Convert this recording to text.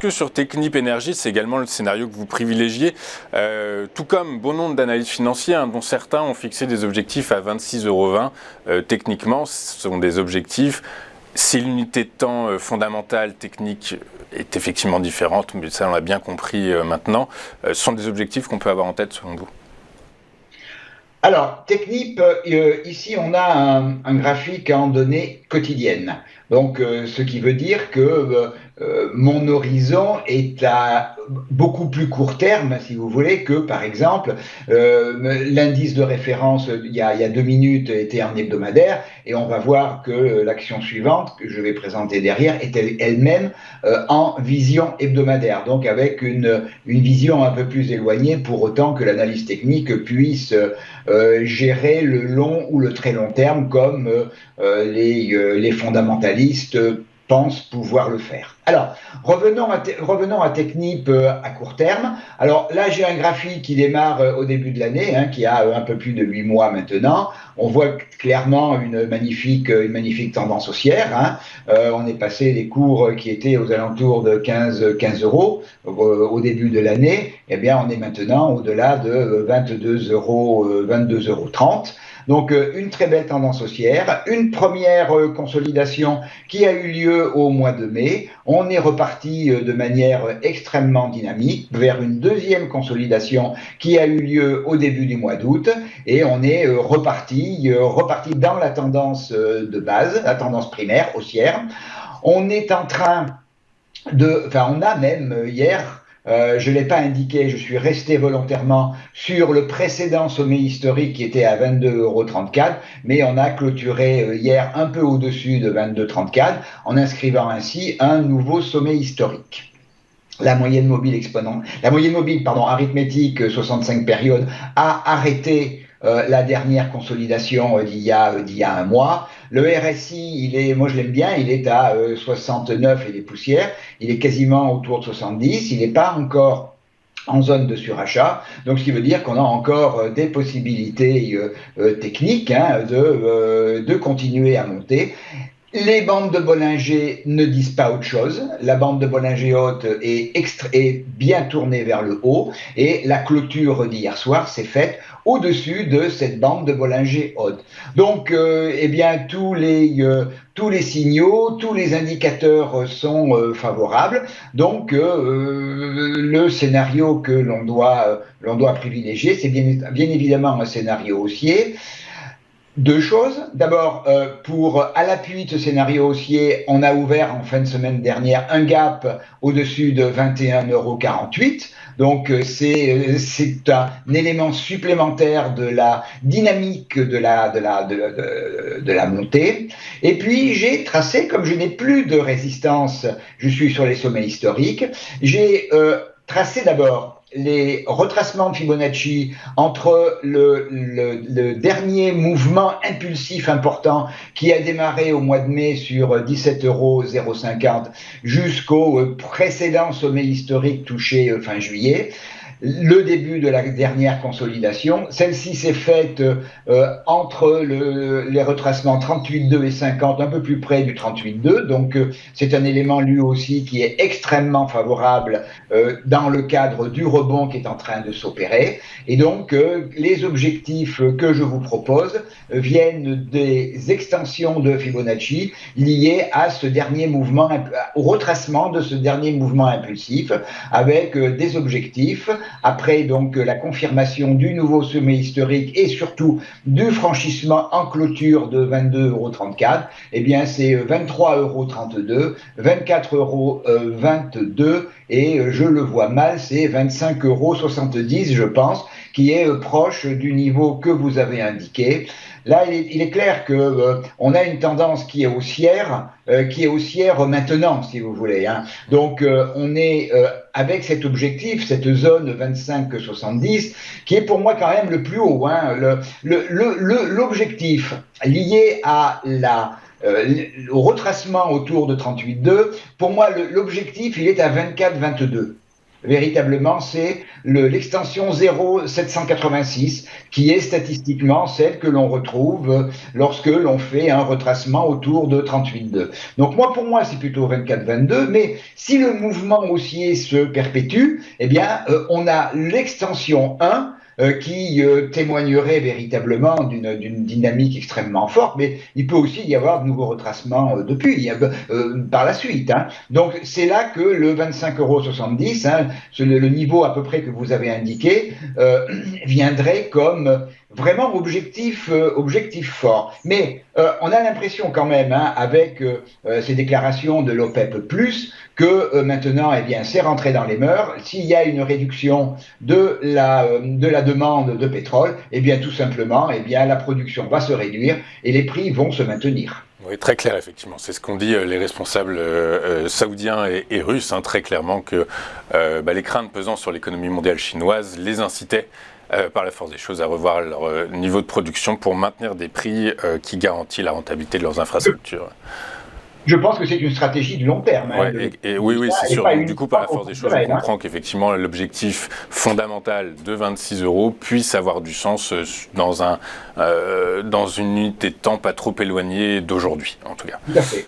que sur Technip Energies, c'est également le scénario que vous privilégiez, tout comme bon nombre d'analystes financiers, dont certains ont fixé des objectifs à 26,20 €. Techniquement, ce sont des objectifs. Si l'unité de temps fondamentale, technique, est effectivement différente, mais ça on l'a bien compris maintenant, ce sont des objectifs qu'on peut avoir en tête selon vous? Alors, Technip, ici on a un graphique en données quotidiennes. Donc, ce qui veut dire que mon horizon est à beaucoup plus court terme, si vous voulez, que par exemple l'indice de référence il y a 2 minutes était en hebdomadaire, et on va voir que l'action suivante que je vais présenter derrière est elle-même en vision hebdomadaire, donc avec une vision un peu plus éloignée, pour autant que l'analyse technique puisse gérer le long ou le très long terme comme les fondamentalistes pensent pouvoir le faire. Alors, revenons à Technip à court terme. Alors là, j'ai un graphique qui démarre au début de l'année, qui a un peu plus de 8 mois maintenant. On voit clairement une magnifique tendance haussière. On est passé des cours qui étaient aux alentours de 15 € au début de l'année. Eh bien, on est maintenant au-delà de 22,30 €. Donc, une très belle tendance haussière, une première consolidation qui a eu lieu au mois de mai. On est reparti de manière extrêmement dynamique vers une deuxième consolidation qui a eu lieu au début du mois d'août, et on est reparti dans la tendance de base, la tendance primaire haussière. On est en train on a même hier, je ne l'ai pas indiqué, je suis resté volontairement sur le précédent sommet historique qui était à 22,34 €, mais on a clôturé hier un peu au-dessus de 22,34 € en inscrivant ainsi un nouveau sommet historique. La moyenne mobile arithmétique 65 périodes a arrêté la dernière consolidation d'il y a un mois. Le RSI, moi je l'aime bien, il est à 69 et des poussières, il est quasiment autour de 70, il n'est pas encore en zone de surachat, donc ce qui veut dire qu'on a encore des possibilités techniques de continuer à monter. Les bandes de Bollinger ne disent pas autre chose. La bande de Bollinger haute est bien tournée vers le haut, et la clôture d'hier soir s'est faite au-dessus de cette bande de Bollinger haute. Donc, tous les signaux, tous les indicateurs sont favorables. Donc, le scénario que l'on doit privilégier, c'est bien évidemment un scénario haussier. Deux choses. D'abord, à l'appui de ce scénario haussier, on a ouvert en fin de semaine dernière un gap au-dessus de 21,48 €. Donc, c'est un élément supplémentaire de la dynamique de la montée. Et puis, j'ai tracé, comme je n'ai plus de résistance, je suis sur les sommets historiques, j'ai tracé d'abord les retracements de Fibonacci entre le dernier mouvement impulsif important qui a démarré au mois de mai sur 17,050 € jusqu'au précédent sommet historique touché fin juillet. Le début de la dernière consolidation, celle-ci s'est faite entre les retracements 38,2 et 50, un peu plus près du 38,2, donc c'est un élément lui aussi qui est extrêmement favorable dans le cadre du rebond qui est en train de s'opérer. Et donc les objectifs que je vous propose viennent des extensions de Fibonacci liées à ce dernier mouvement, au retracement de ce dernier mouvement impulsif, avec des objectifs. Après donc la confirmation du nouveau sommet historique et surtout du franchissement en clôture de 22,34 €, eh bien c'est 23,32 €, 24,22 € et je le vois mal, c'est 25,70 € je pense, qui est proche du niveau que vous avez indiqué. Là, il est clair qu'on a une tendance qui est haussière maintenant, si vous voulez. Donc, on est avec cet objectif, cette zone 25,70, qui est pour moi quand même le plus haut. L'objectif lié au retracement autour de 38,2, pour moi, l'objectif, il est à 24,22. véritablement, c'est l'extension 0,786 qui est statistiquement celle que l'on retrouve lorsque l'on fait un retracement autour de 38,2. Donc pour moi, c'est plutôt 24,22, mais si le mouvement haussier se perpétue, eh bien, on a l'extension 1 qui témoignerait véritablement d'une dynamique extrêmement forte, mais il peut aussi y avoir de nouveaux retracements par la suite. Hein. Donc c'est là que le 25,70 €, hein, le niveau à peu près que vous avez indiqué, viendrait comme vraiment objectif fort. Mais on a l'impression quand même, hein, avec ces déclarations de l'OPEP+, que maintenant, eh bien, c'est rentré dans les mœurs. S'il y a une réduction de la demande de pétrole, eh bien, tout simplement, eh bien, la production va se réduire et les prix vont se maintenir. Oui, très clair, effectivement. C'est ce qu'ont dit les responsables saoudiens et russes, hein, très clairement, que les craintes pesant sur l'économie mondiale chinoise les incitaient par la force des choses à revoir leur niveau de production pour maintenir des prix qui garantissent la rentabilité de leurs infrastructures. Je pense que c'est une stratégie de long terme. Ouais, oui, c'est sûr. Donc, du coup, par la force des choses, on comprend qu'effectivement, l'objectif fondamental de 26 € puisse avoir du sens dans une unité de temps pas trop éloignée d'aujourd'hui, en tout cas. Tout à fait.